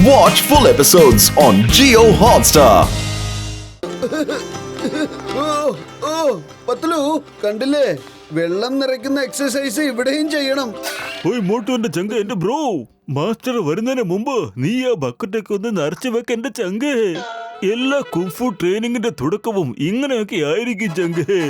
Watch full episodes on Jio Hotstar. Patlu കണ്ടില്ലേ, വെള്ളം നിറയ്ക്കുന്ന എക്സസൈസ് ഇവിടെയും ചെയ്യണം. മോട്ടുവിന്റെ ചങ്ക എന്റെ ബ്രോ, മാസ്റ്റർ വരുന്നതിന് മുമ്പ് നീ ആ ബക്കറ്റൊക്കെ ഒന്ന് നിറച്ചു വെക്ക എന്റെ ചങ്കേ. എല്ലാ കുംഫു ട്രെയിനിങ്ങിന്റെ തുടക്കവും ഇങ്ങനെയൊക്കെ ആയിരിക്കും ചങ്കേ.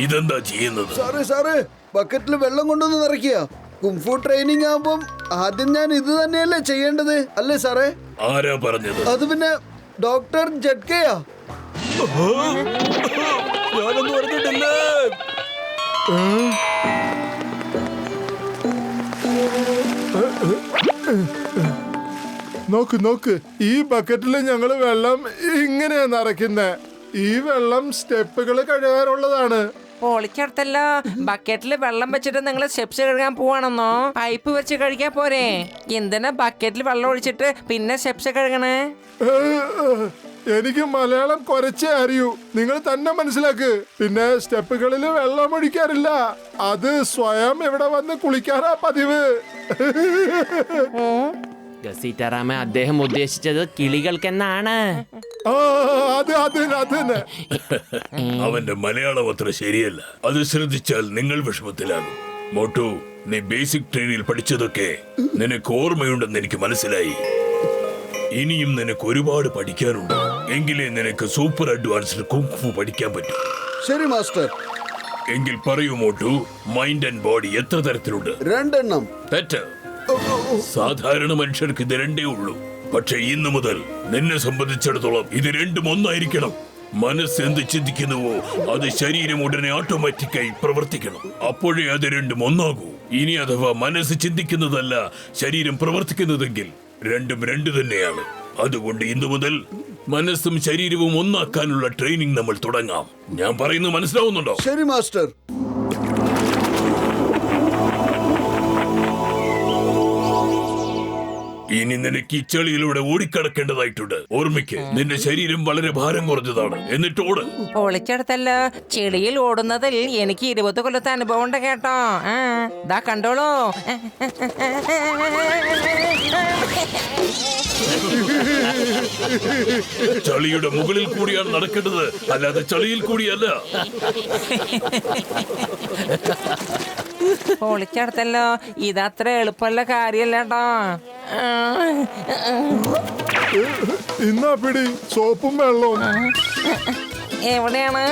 ഇതെന്താ ചെയ്യുന്നത്? സാറേ ബക്കറ്റിൽ വെള്ളം കൊണ്ടുവന്ന് നിറയ്ക്കുക. കുംഫു ട്രെയിനിങ് ആവുമ്പം ആദ്യം ഞാൻ ഇത് തന്നെയല്ലേ ചെയ്യേണ്ടത്, അല്ലേ സാറേ? ആരാ പറഞ്ഞത്? അത് പിന്നെ ഡോക്ടർ ജഡ്കെയാ. ഞാനൊന്നും പറഞ്ഞിട്ടില്ല. നോക്ക്, ഈ ബക്കറ്റിൽ ഞങ്ങള് വെള്ളം ഇങ്ങനെയാ നിറയ്ക്കുന്നേ. ഈ വെള്ളം സ്റ്റെപ്പുകൾ കഴുകാനുള്ളതാണ്. പൊളിക്കടുത്തല്ലോ, ബക്കറ്റിൽ വെള്ളം വെച്ചിട്ട് നിങ്ങൾ സ്റ്റെപ്സ് കഴുകാൻ പോവാണെന്നോ? പൈപ്പ് വെച്ച് കഴുകിയാ പോരെ? എന്തിനാ ബക്കറ്റിൽ വെള്ളം ഒഴിച്ചിട്ട് പിന്നെ സ്റ്റെപ്സ് കഴുകണേ? എനിക്ക് മലയാളം കുറച്ചേ അറിയൂ, നിങ്ങൾ തന്നെ മനസ്സിലാക്ക്. പിന്നെ സ്റ്റെപ്പുകളിൽ വെള്ളം ഒഴിക്കാറില്ല, അത് സ്വയം ഇവിടെ വന്ന് കുളിക്കാറാ പതിവ്. സീതാറാമ, അദ്ദേഹം ഉദ്ദേശിച്ചത് കിളികൾക്കെന്നാണ്. അവന്റെ മലയാളം അത്ര ശരിയല്ല, അത് ശ്രദ്ധിച്ചാൽ നിങ്ങൾ വിഷമത്തിലാകും. മോട്ടു, നീ ബേസിക് ട്രെയിനിൽ പഠിച്ചതൊക്കെ നിനക്ക് ഓർമ്മയുണ്ടെന്ന് എനിക്ക് മനസ്സിലായി. ഇനിയും നിനക്ക് ഒരുപാട് പഠിക്കാനുണ്ട്, എങ്കിലേ നിനക്ക് സൂപ്പർ അഡ്വാൻസ്ഡ് കുങ്ഫു പഠിക്കാൻ പറ്റും. ശരി മാസ്റ്റർ. എങ്കിൽ പറയൂ മോട്ടു, മൈൻഡ് ആൻഡ് ബോഡി എത്ര തരത്തിലുണ്ട്? 2 എണ്ണം. തെറ്റ്. സാധാരണ മനുഷ്യർക്ക് ഇത് 2 ഉള്ളൂ. പക്ഷെ ഇന്നു മുതൽ നിന്നെ സംബന്ധിച്ചിടത്തോളം ഇത് 2 ഒന്നായിരിക്കണം. മനസ്സ് എന്ത് ചിന്തിക്കുന്നുവോ അത് ശരീരം ഉടനെ ഓട്ടോമാറ്റിക്കായി പ്രവർത്തിക്കണം. അപ്പോഴേ അത് 2 ഒന്നാകൂ. ഇനി അഥവാ മനസ്സ് ചിന്തിക്കുന്നതല്ല ശരീരം പ്രവർത്തിക്കുന്നതെങ്കിൽ 2 തന്നെയാണ്. അതുകൊണ്ട് ഇന്നു മുതൽ മനസ്സും ശരീരവും ഒന്നാക്കാനുള്ള ട്രെയിനിങ് നമ്മൾ തുടങ്ങാം. ഞാൻ പറയുന്നത് മനസ്സിലാവുന്നുണ്ടോ? ശരി മാസ്റ്റർ. ഇനി നിനക്ക് ഈ ചെളിയിലൂടെ ഓടിക്കടക്കേണ്ടതായിട്ടുണ്ട്. ഓർമ്മിക്ക്, നിന്റെ ശരീരം വളരെ ഭാരം കുറഞ്ഞതാണ്. എന്നിട്ട് ഓട്. പൊളിച്ചെടുത്തല്ലോ, ചെളിയിൽ ഓടുന്നതിൽ എനിക്ക് 20 കൊല്ലത്തെ അനുഭവം ഉണ്ട് കേട്ടോ. ദാ കണ്ടോളൂ. ചളിയുടെ മുകളിൽ കൂടിയാണ് നടക്കേണ്ടത്, അല്ലാതെ ചളിയിൽ കൂടിയല്ല. പൊളിച്ചെടുത്തല്ലോ, ഇതത്ര എളുപ്പമുള്ള കാര്യല്ലേട്ടോ. ഇന്നാ പിടി സോപ്പും വെള്ളവും. എവിടെയാണ്?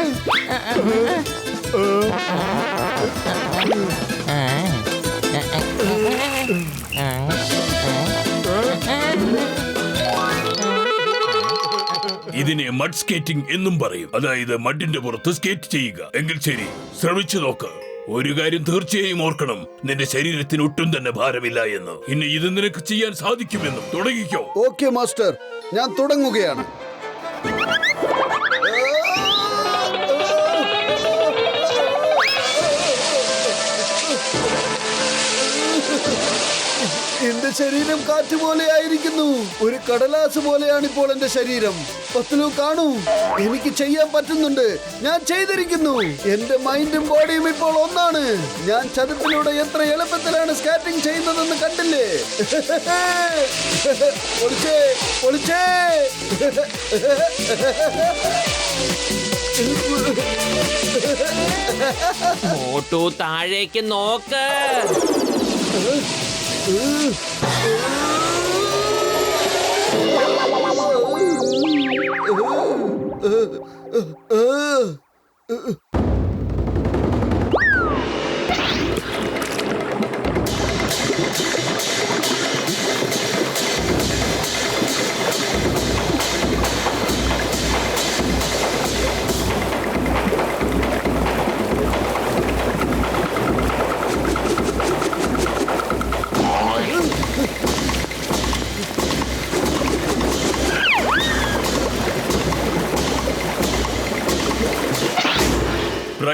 ഇതിനെ മഡ് സ്കേറ്റിംഗ് എന്നും പറയും. അതായത് മഡിന്റെ പുറത്ത് സ്കേറ്റ് ചെയ്യുക. എങ്കിൽ ശരി, ശ്രമിച്ചു നോക്ക്. ഒരു കാര്യം തീർച്ചയായും ഓർക്കണം, നിന്റെ ശരീരത്തിന് ഒട്ടും തന്നെ ഭാരമില്ല എന്ന്. ഇനി ഇത് നിനക്ക് ചെയ്യാൻ സാധിക്കുമെന്നും. തുടങ്ങിക്കോ. ഓക്കെ മാസ്റ്റർ, ഞാൻ തുടങ്ങുകയാണ്. എന്റെ ശരീരം കാറ്റ് പോലെ ആയിരിക്കുന്നു. ഒരു കടലാസ് പോലെയാണ് ഇപ്പോൾ എന്റെ ശരീരം. പത്ലു കാണൂ, എനിക്ക് ചെയ്യാൻ പറ്റുന്നുണ്ട്. ഞാൻ ചെയ്തിരിക്കുന്നു. എന്റെ മൈൻഡും ബോഡിയും ഇപ്പോൾ ഒന്നാണ്. ഞാൻ ചതുപ്പിലൂടെ എത്ര എളുപ്പത്തിലാണ് സ്കാറ്റിംഗ് ചെയ്യുന്നതെന്ന് കണ്ടില്ലേ? പൊളിച്ചേ. മോട്ടു, താഴേക്ക് നോക്ക്.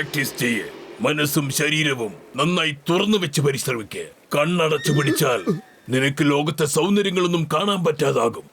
പ്രാക്ടീസ് ചെയ്യ്. മനസ്സും ശരീരവും നന്നായി തുറന്നു വെച്ച് പരിശ്രമിക്ക്. കണ്ണടച്ചു പിടിച്ചാൽ നിനക്ക് ലോകത്തെ സൗന്ദര്യങ്ങളൊന്നും കാണാൻ പറ്റാതാകും.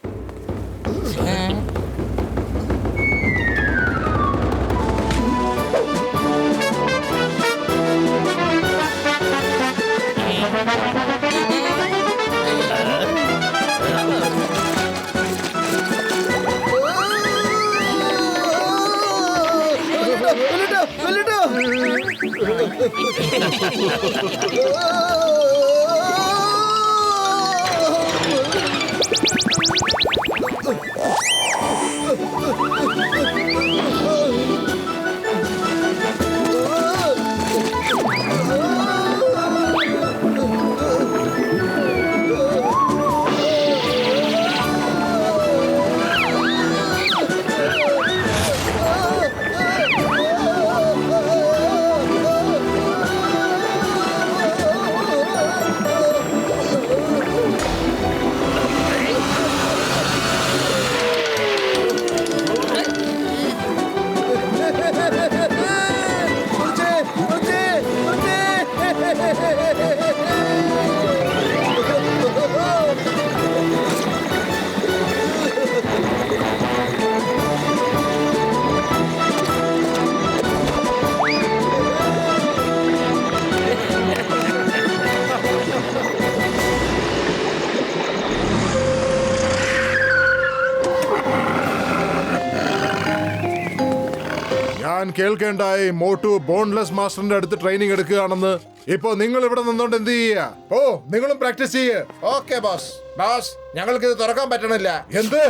ഞാൻ കേൾക്കേണ്ടായി മോട്ടു ബോൺലെസ് മാസ്റ്ററിന്റെ അടുത്ത് ട്രെയിനിങ് എടുക്കുകയാണെന്ന്. ഇപ്പൊ നിങ്ങൾ ഇവിടെ നിന്നോണ്ട് എന്ത് ചെയ്യുക? ഓ, നിങ്ങളും പ്രാക്ടീസ് ചെയ്യ്. Okay boss. ബോസ്, ഞങ്ങൾക്ക് ഇത് തുറക്കാൻ പറ്റണില്ല. എന്ത്?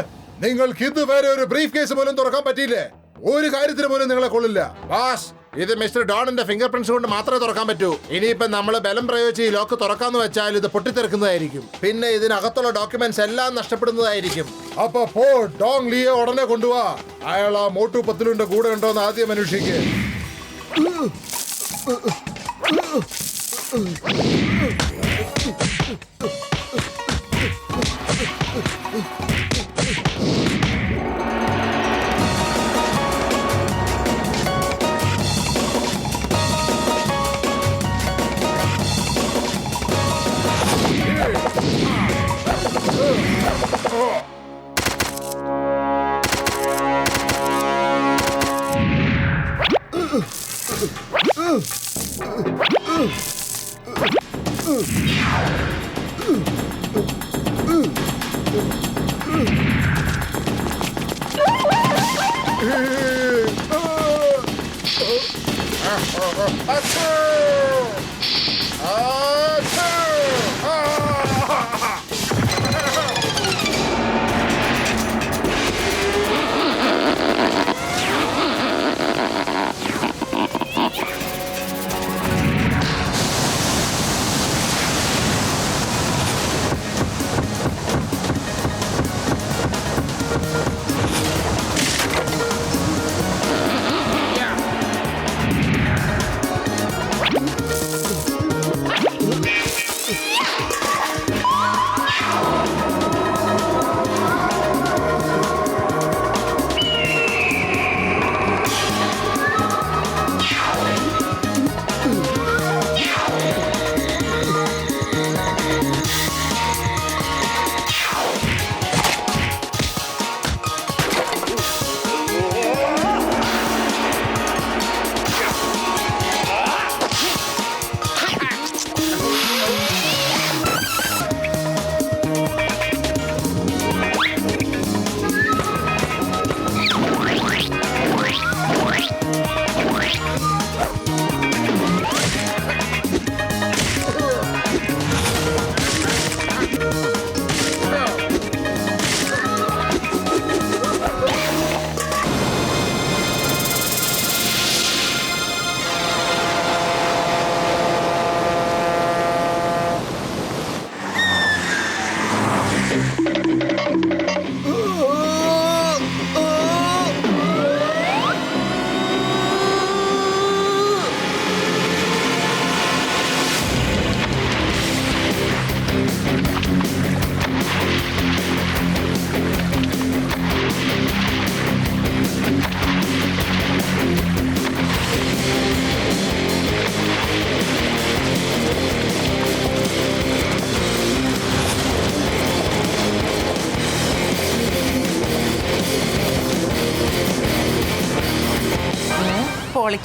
നിങ്ങൾക്ക് ഇതുവരെ ഒരു ബ്രീഫ് കേസ് പോലും തുറക്കാൻ പറ്റിയില്ലേ? ഒരു കാര്യത്തിന് പോലും നിങ്ങളെ കൊള്ളില്ല. ബോസ്, ഇത് മിസ്റ്റർ ഡോണിന്റെ ഫിംഗർ പ്രിന്റ്സ് കൊണ്ട് മാത്രമേ തുറക്കാൻ പറ്റൂ. ഇനിയിപ്പോ നമ്മൾ ബലം പ്രയോഗിച്ച് ഈ ലോക്ക് തുറക്കാന്ന് വെച്ചാൽ ഇത് പൊട്ടിത്തെറിക്കുന്നതായിരിക്കും. പിന്നെ ഇതിനകത്തുള്ള ഡോക്യുമെന്റ്സ് എല്ലാം നഷ്ടപ്പെടുന്നതായിരിക്കും. അപ്പൊ പോ, ഡോങ് ലിയെ ഉടനെ കൊണ്ടുപോവാ. അയാൾ ആ മോട്ടു പത്ലുവിന്റെ കൂടെ ഉണ്ടോന്ന് ആദ്യം അന്വേഷിക്ക്.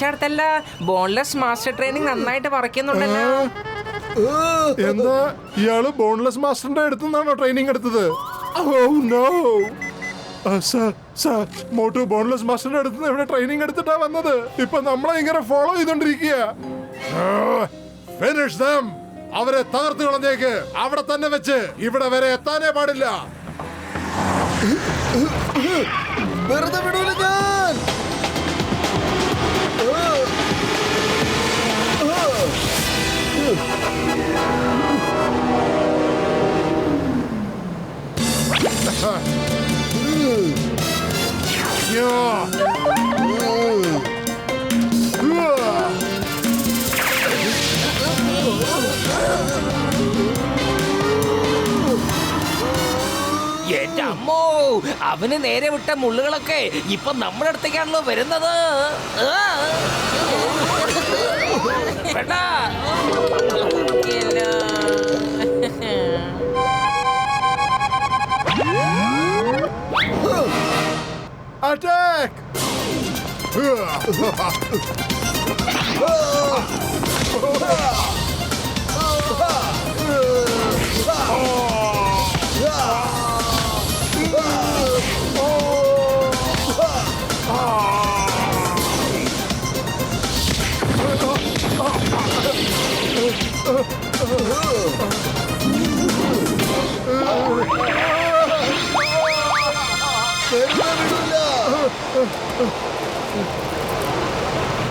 പഠിച്ചെടുത്തല്ല ബോൺലെസ് മാസ്റ്റർ ട്രെയിനിങ് നന്നായിട്ട് പറിക്കുന്നുണ്ടല്ലോ. എന്താ ഇയാള് ബോൺലെസ് മാസ്റ്ററിന്റെ അടുത്തുനിന്നാണോ ട്രെയിനിങ് എടുത്തത്? മോട്ടു ബോൺലെസ് മാസ്റ്ററിന്റെ അടുത്ത് ഇവിടെ ട്രെയിനിങ് എടുത്തിട്ടാ വന്നത്. ഇപ്പൊ നമ്മളെ ഇങ്ങനെ ഫോളോ ചെയ്തോണ്ടിരിക്കുക. അവരെ തകർത്ത് കളഞ്ഞേക്ക്. അവിടെ തന്നെ വെച്ച് ഇവിടെ വരെ എത്താനേ പാടില്ല. വെറുതെ വിടൂല ഞാൻ. എന്റെ അമ്മോ, അവന് നേരെ വിട്ട മുള്ളുകളൊക്കെ ഇപ്പൊ നമ്മുടെ അടുത്തേക്കാണല്ലോ വരുന്നത്. വേണ്ട. Attack!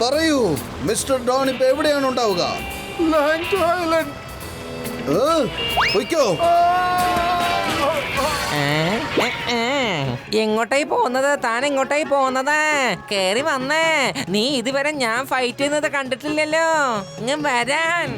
പറയൂ മിസ്റ്റർ ഡോൺ, ഇപ്പൊ എവിടെയാണ് ഉണ്ടാവുക? പൊയ്ക്കോ. എങ്ങോട്ടായി പോകുന്നത്? താൻ എങ്ങോട്ടായി പോകുന്നത്? കേറി വന്നേ. നീ ഇതുവരെ ഞാൻ ഫൈറ്റ് ചെയ്യുന്നത് കണ്ടിട്ടില്ലല്ലോ. ഇങ്ങ് വരാൻ.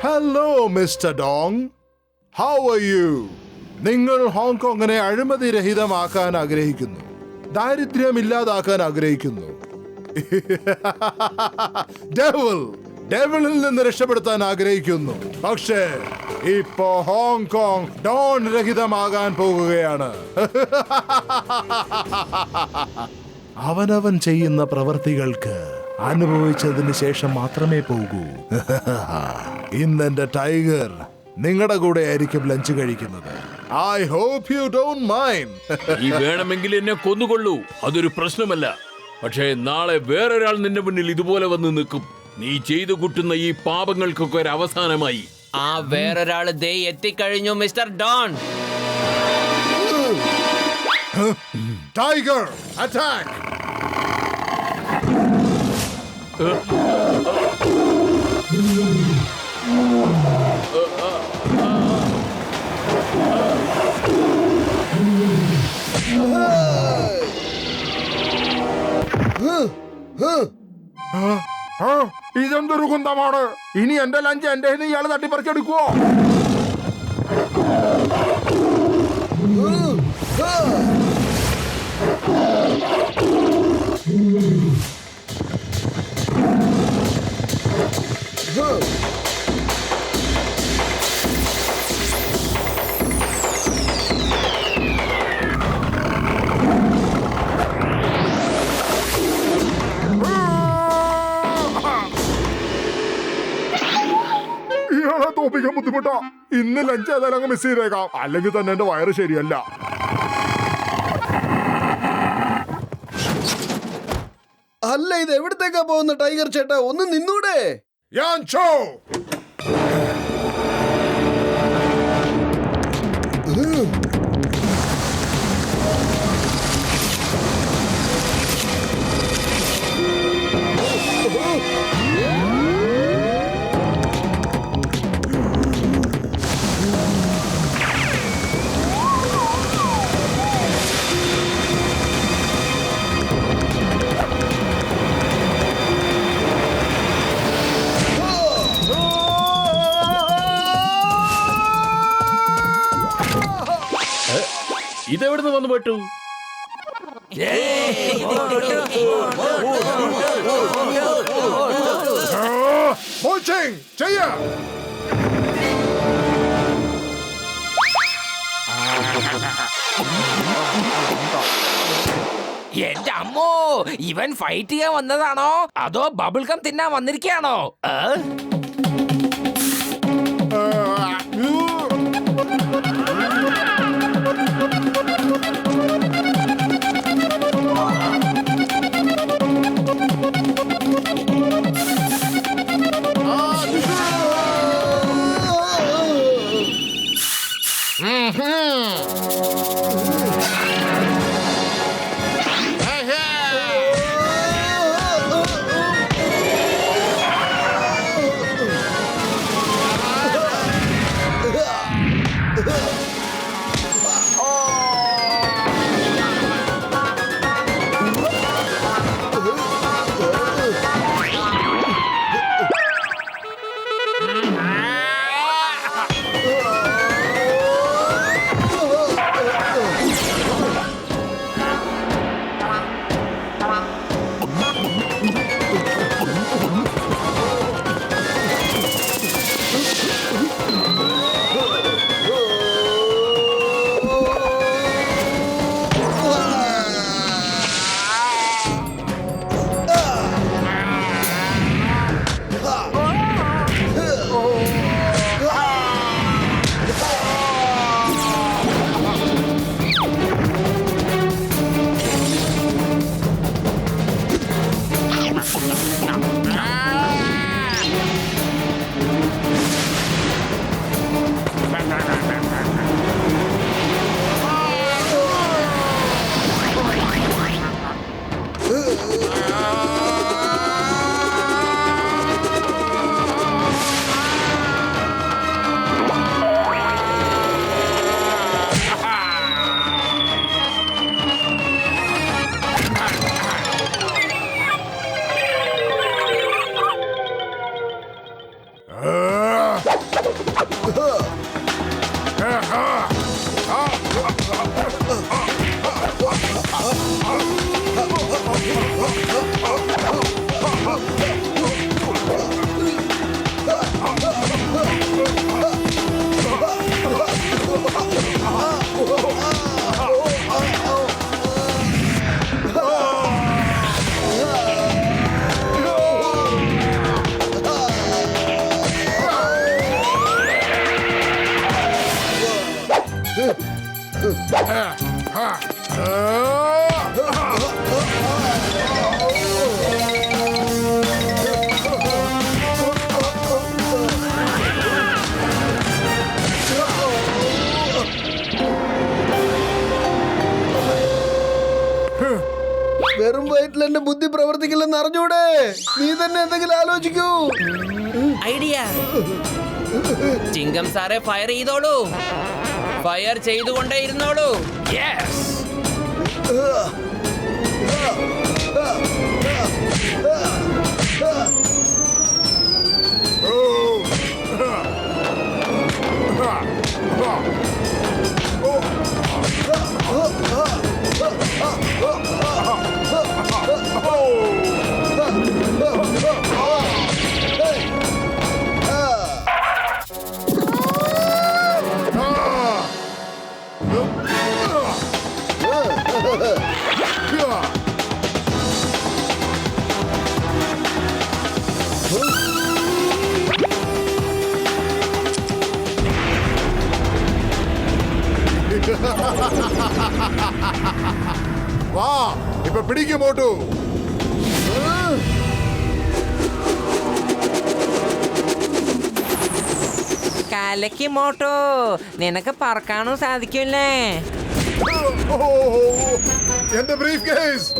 Hello mister Dong, how are you? നിങ്ങൾ ഹോങ്കോങ്ങിനെ അഴിമതിരഹിതമാക്കാൻ ആഗ്രഹിക്കുന്നു, ദാരിദ്ര്യമില്ലാതാക്കാൻ ആഗ്രഹിക്കുന്നു, ഡെവിളിൽ നിന്ന് രക്ഷപ്പെടുത്താൻ ആഗ്രഹിക്കുന്നു. പക്ഷേ ഇപ്പോ ഹോങ്കോങ് ഡോൺ രഹിതമാകാൻ പോകുകയാണ്. അവനവൻ ചെയ്യുന്ന പ്രവൃത്തികൾക്ക് അനുഭവിച്ചതിന് ശേഷം മാത്രമേ പോകൂ. ഇന്നെന്റെ ടൈഗർ നിങ്ങളുടെ കൂടെ ആയിരിക്കും ലഞ്ച് കഴിക്കുന്നത്. I hope you don't mind. നീ വേണമെങ്കിൽ എന്നെ കൊന്നുകൊള്ളൂ, അതൊരു പ്രശ്നമല്ല. പക്ഷേ നാളെ വേറൊരാൾ നിന്റെ മുന്നിൽ ഇതുപോലെ വന്ന് നിൽക്കും. നീ ചെയ്തു കൂട്ടുന്ന ഈ പാപങ്ങൾക്കൊക്കെ ഒരു അവസാനമായി. ആ വേറൊരാള് ദേ എത്തിക്കഴിഞ്ഞു മിസ്റ്റർ ഡോൺ. Tiger attack! ഇതെന്തൊരു കുന്തമാണ്? ഇനി എന്റെ ലഞ്ച് എന്റെ ഇയാള് തട്ടിപ്പറിച്ചെടുക്കുവോ? ഇയാളെ തോപ്പിക്കാൻ ബുദ്ധിമുട്ടാ. ഇന്ന് ലഞ്ച് ഏതായാലും അങ്ങ് മിസ് ചെയ്തേക്കാം, അല്ലെങ്കിൽ തന്നെ എന്റെ വയറ് ശരിയല്ല. അല്ല, ഇത് എവിടത്തേക്കാ പോകുന്ന ടൈഗർ ചേട്ടാ? ഒന്ന് നിന്നൂടെ? യാൻചോ! ഇതെവിടുന്ന് വന്നു പെട്ടു? മൂച്ചിങ് ചെയ്യാം. എന്റെ അമ്മോ, ഇവൻ ഫൈറ്റ് ചെയ്യാൻ വന്നതാണോ അതോ ബബിൾ ഗം തിന്നാൻ വന്നിരിക്കുകയാണോ? വെറും വയറ്റിൽ എന്റെ ബുദ്ധി പ്രവർത്തിക്കില്ലെന്ന് അറിഞ്ഞൂടെ? നീ തന്നെ എന്തെങ്കിലും ആലോചിക്കൂ. ഐഡിയ. ചിങ്കം സാറെ ഫയർ ചെയ്തോളൂ. ഫയർ ചെയ്തുകൊണ്ടേ ഇരുന്നോളൂ. യെസ്. വാ, ഇപ്പൊ പിടിക്കും മോട്ടു. കലക്കി മോട്ടോ, നിനക്ക് പറക്കാനും സാധിക്കില്ലേ? എന്റെ ബ്രീഫ് കേസ്.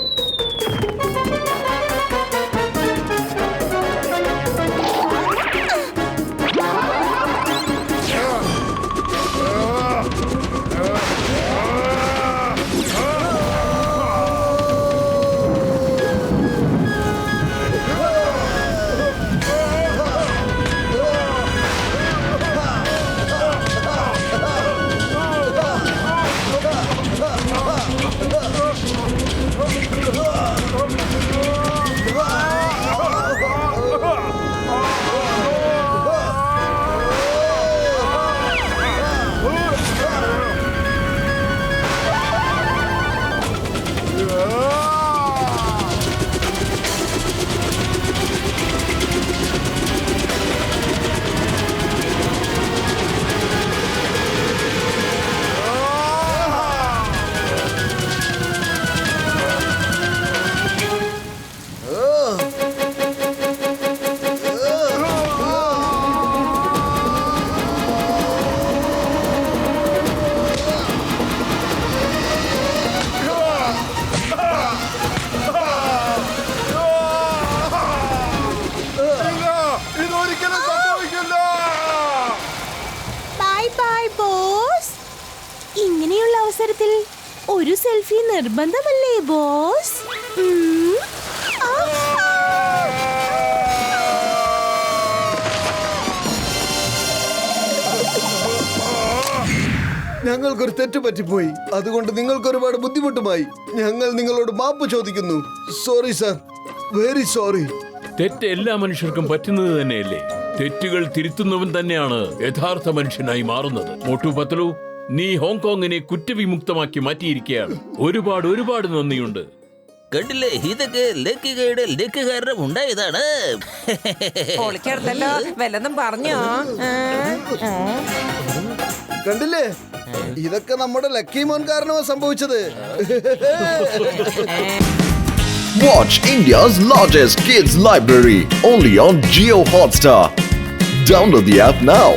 അവസരത്തിൽ ഒരു സെൽഫി നിർബന്ധമല്ലേ ബോസ്? ഞങ്ങൾക്കൊരു തെറ്റ് പറ്റിപ്പോയി. അതുകൊണ്ട് നിങ്ങൾക്ക് ഒരുപാട് ബുദ്ധിമുട്ടുമായി. ഞങ്ങൾ നിങ്ങളോട് മാപ്പ് ചോദിക്കുന്നു. Sorry sir, very sorry. തെറ്റ് എല്ലാ മനുഷ്യർക്കും പറ്റുന്നത് തന്നെയല്ലേ? തെറ്റുകൾ തിരുത്തുന്നവൻ തന്നെയാണ് യഥാർത്ഥ മനുഷ്യനായി മാറുന്നത്. മോട്ടു പത്ലു, നീ ഹോങ്കോങ്ങിനെ കുറ്റവിമുക്തമാക്കി മാറ്റിയിരിക്കുകയാണ്. ഒരുപാട് നന്ദിയുണ്ട്. കണ്ടില്ലേ, ഇതൊക്കെ ലക്കുകയുടെ ലക്കുകാരണം ഉണ്ടായതാണ്. പൊളിക്കടുത്തല്ലോ, വല്ലതും പറഞ്ഞോ? കണ്ടില്ലേ, ഇതൊക്കെ നമ്മുടെ ലക്കി മോൻ കാരണമാണ് സംഭവിച്ചത്. Watch India's largest kids library only on Jio Hotstar. Download the app now.